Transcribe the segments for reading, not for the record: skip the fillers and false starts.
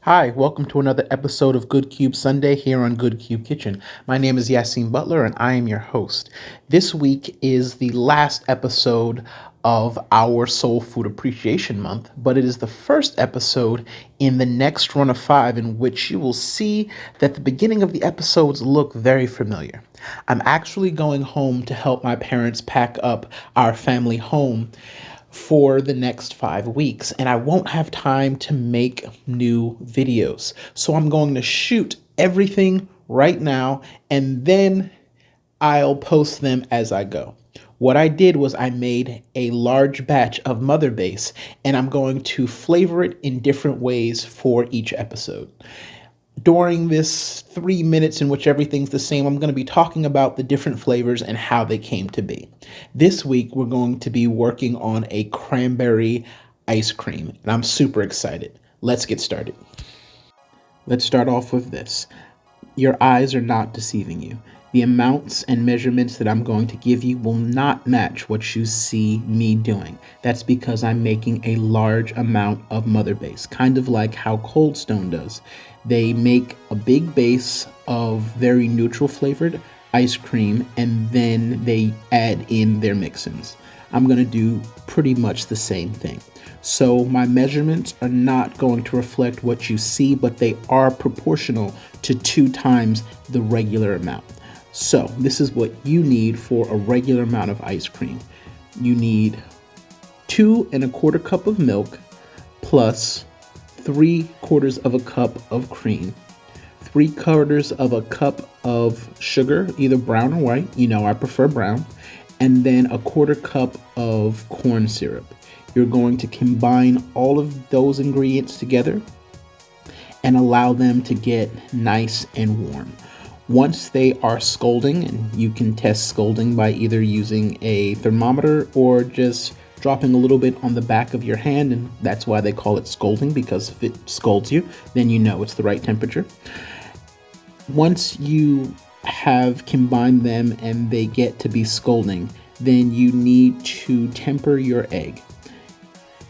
Hi, welcome to another episode of Good Cube Sunday here on Good Cube Kitchen. My name is Yassine Butler and I am your host. This week is the last episode of our Soul Food Appreciation Month, but it is the first episode in the next run of 5 in which you will see that the beginning of the episodes look very familiar. I'm actually going home to help my parents pack up our family home for the next 5 weeks, and I won't have time to make new videos. So I'm going to shoot everything right now and then I'll post them as I go. What I did was I made a large batch of mother base and I'm going to flavor it in different ways for each episode. During this 3 minutes in which everything's the same, I'm going to be talking about the different flavors and how they came to be. This week, we're going to be working on a cranberry ice cream, and I'm super excited. Let's get started. Let's start off with this. Your eyes are not deceiving you. The amounts and measurements that I'm going to give you will not match what you see me doing. That's because I'm making a large amount of mother base, kind of like how Cold Stone does. They make a big base of very neutral flavored ice cream and then they add in their mix-ins. I'm going to do pretty much the same thing. So my measurements are not going to reflect what you see, but they are proportional to 2 times the regular amount. So this is what you need for a regular amount of ice cream. You need 2 1/4 cup of milk plus 3/4 of a cup of cream, 3/4 of a cup of sugar, either brown or white. You know, I prefer brown. And then 1/4 cup of corn syrup. You're going to combine all of those ingredients together and allow them to get nice and warm. Once they are scalding, and you can test scalding by either using a thermometer or just dropping a little bit on the back of your hand, and that's why they call it scalding, because if it scalds you, then you know it's the right temperature. Once you have combined them and they get to be scalding, then you need to temper your egg.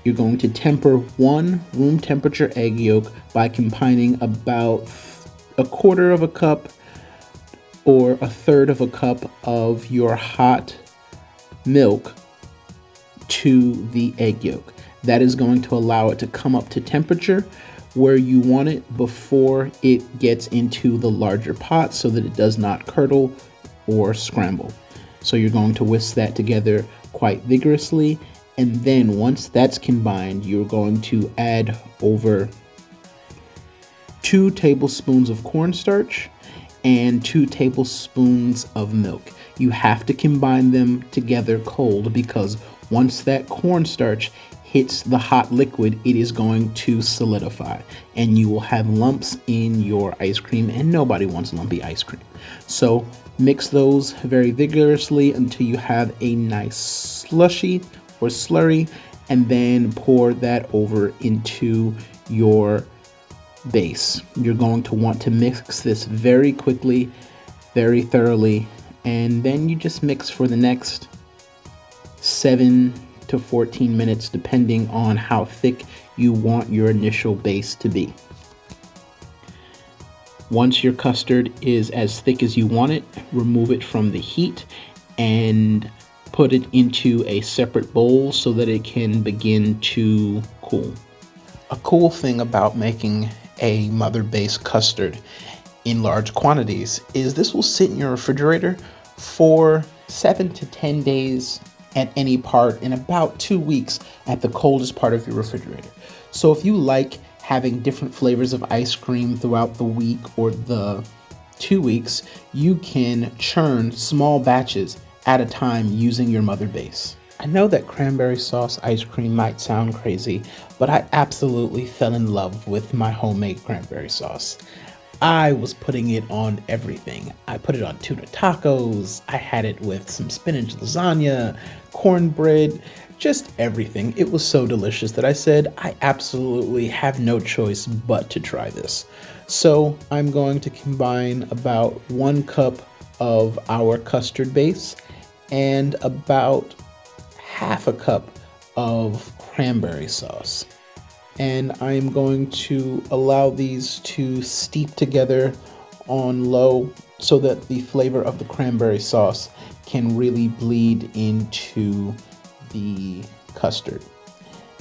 You're going to temper 1 room temperature egg yolk by combining about 1/4 cup or 1/3 cup of your hot milk to the egg yolk. That is going to allow it to come up to temperature where you want it before it gets into the larger pot so that it does not curdle or scramble. So you're going to whisk that together quite vigorously, and then once that's combined, you're going to add over 2 tablespoons of cornstarch and 2 tablespoons of milk. You have to combine them together cold because once that cornstarch hits the hot liquid, it is going to solidify and you will have lumps in your ice cream, and nobody wants lumpy ice cream. So mix those very vigorously until you have a nice slushy or slurry, and then pour that over into your base. You're going to want to mix this very quickly, very thoroughly, and then you just mix for the next 7 to 14 minutes depending on how thick you want your initial base to be. Once your custard is as thick as you want it, remove it from the heat and put it into a separate bowl so that it can begin to cool. A cool thing about making a mother base custard in large quantities is this will sit in your refrigerator for 7 to 10 days at any part, and about 2 weeks at the coldest part of your refrigerator. So if you like having different flavors of ice cream throughout the week or the 2 weeks, you can churn small batches at a time using your mother base. I know that cranberry sauce ice cream might sound crazy, but I absolutely fell in love with my homemade cranberry sauce. I was putting it on everything. I put it on tuna tacos, I had it with some spinach lasagna, cornbread, just everything. It was so delicious that I said I absolutely have no choice but to try this. So I'm going to combine about 1 cup of our custard base and about 1/2 cup of cranberry sauce. and I'm going to allow these to steep together on low so that the flavor of the cranberry sauce can really bleed into the custard.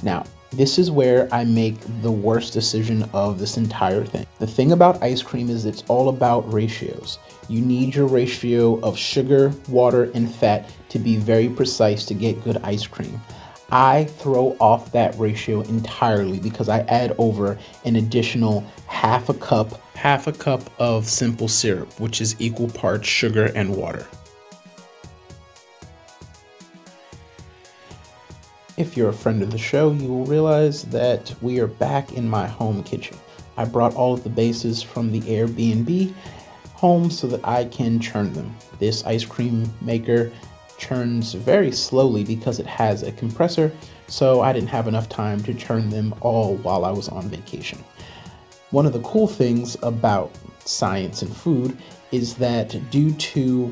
Now, this is where I make the worst decision of this entire thing. The thing about ice cream is it's all about ratios. You need your ratio of sugar, water, and fat to be very precise to get good ice cream. I throw off that ratio entirely because I add over an additional half a cup of simple syrup, which is equal parts sugar and water. If you're a friend of the show, you will realize that we are back in my home kitchen. I brought all of the bases from the Airbnb home so that I can churn them. This ice cream maker churns very slowly because it has a compressor, so I didn't have enough time to churn them all while I was on vacation. One of the cool things about science and food is that due to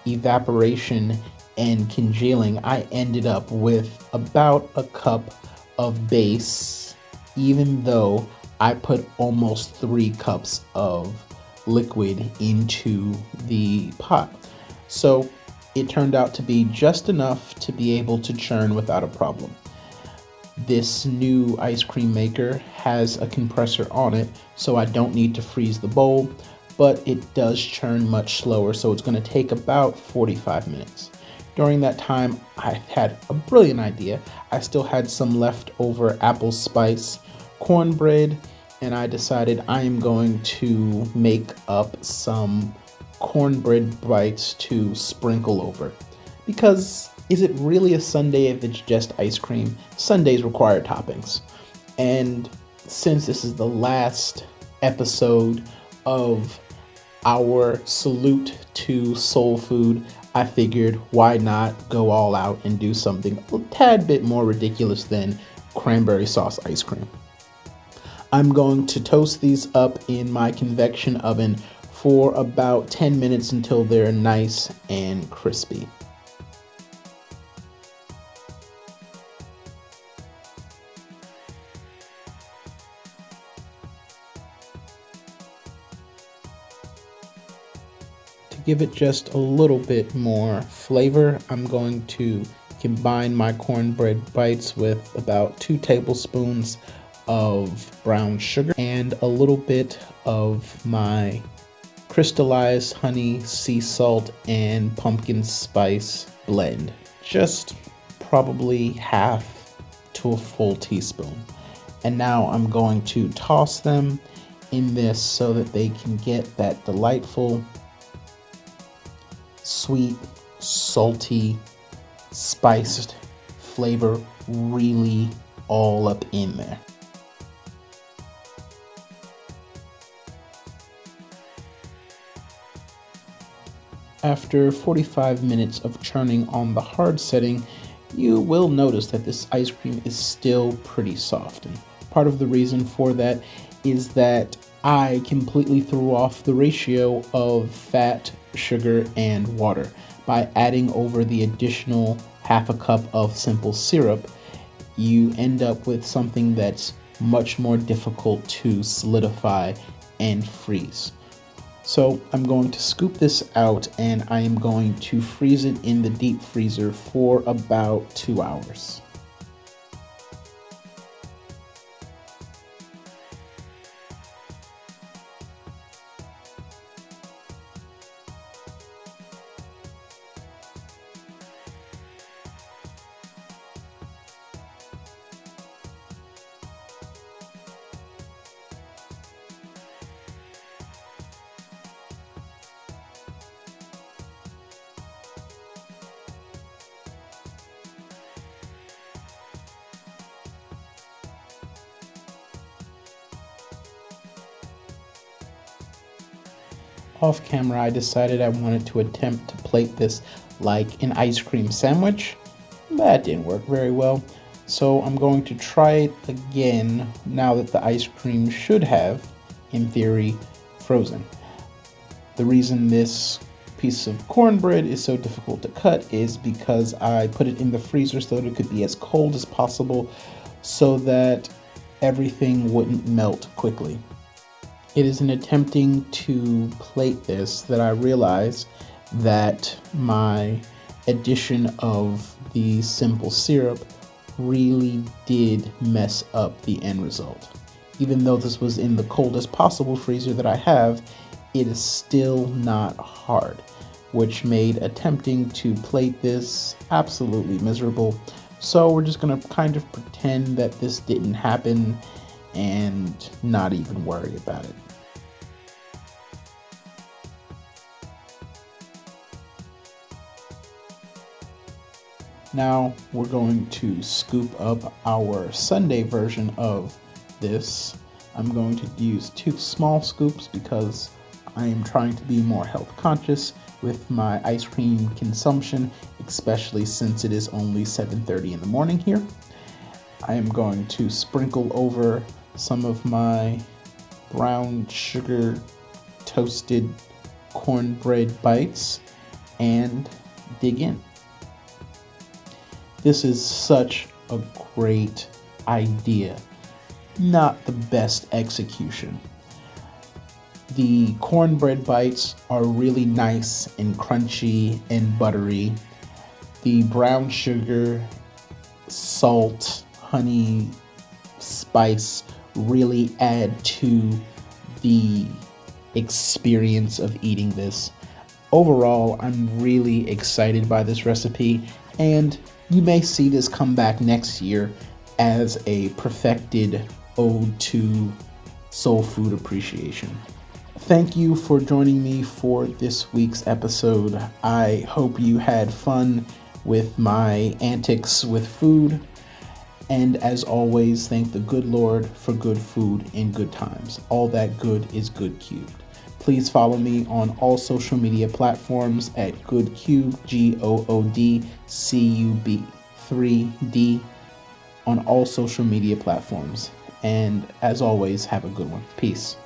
evaporation and congealing, I ended up with about a cup of base, even though I put almost 3 cups of liquid into the pot. So it turned out to be just enough to be able to churn without a problem. This new ice cream maker has a compressor on it, so I don't need to freeze the bowl, but it does churn much slower, so it's going to take about 45 minutes. During that time, I had a brilliant idea. I still had some leftover apple spice cornbread, and I decided I am going to make up some cornbread bites to sprinkle over. Because is it really a sundae if it's just ice cream? Sundaes require toppings. And since this is the last episode of our salute to soul food, I figured why not go all out and do something a tad bit more ridiculous than cranberry sauce ice cream. I'm going to toast these up in my convection oven for about 10 minutes until they're nice and crispy. To give it just a little bit more flavor, I'm going to combine my cornbread bites with about 2 tablespoons of brown sugar and a little bit of my crystallized honey, sea salt, and pumpkin spice blend. Just probably half to a full teaspoon. And now I'm going to toss them in this so that they can get that delightful, sweet, salty, spiced flavor really all up in there. After 45 minutes of churning on the hard setting, you will notice that this ice cream is still pretty soft. And part of the reason for that is that I completely threw off the ratio of fat, sugar, and water by adding over the additional half a cup of simple syrup. You end up with something that's much more difficult to solidify and freeze. So I'm going to scoop this out and I am going to freeze it in the deep freezer for about 2 hours. Off camera, I decided I wanted to attempt to plate this like an ice cream sandwich. That didn't work very well, so I'm going to try it again now that the ice cream should have, in theory, frozen. The reason this piece of cornbread is so difficult to cut is because I put it in the freezer so that it could be as cold as possible so that everything wouldn't melt quickly. It is in attempting to plate this that I realized that my addition of the simple syrup really did mess up the end result. Even though this was in the coldest possible freezer that I have, it is still not hard, which made attempting to plate this absolutely miserable. So we're just gonna kind of pretend that this didn't happen and not even worry about it. Now we're going to scoop up our Sunday version of this. I'm going to use 2 small scoops because I am trying to be more health conscious with my ice cream consumption, especially since it is only 7:30 in the morning here. I am going to sprinkle over some of my brown sugar toasted cornbread bites and dig in. This is such a great idea, not the best execution. The cornbread bites are really nice and crunchy and buttery. The brown sugar, salt, honey, spice really add to the experience of eating this. Overall, I'm really excited by this recipe, and you may see this come back next year as a perfected ode to soul food appreciation. Thank you for joining me for this week's episode. I hope you had fun with my antics with food. And as always, thank the good Lord for good food in good times. All that good is good cubed. Please follow me on all social media platforms at GoodCube, GOODCUB 3D on all social media platforms. And as always, have a good one. Peace.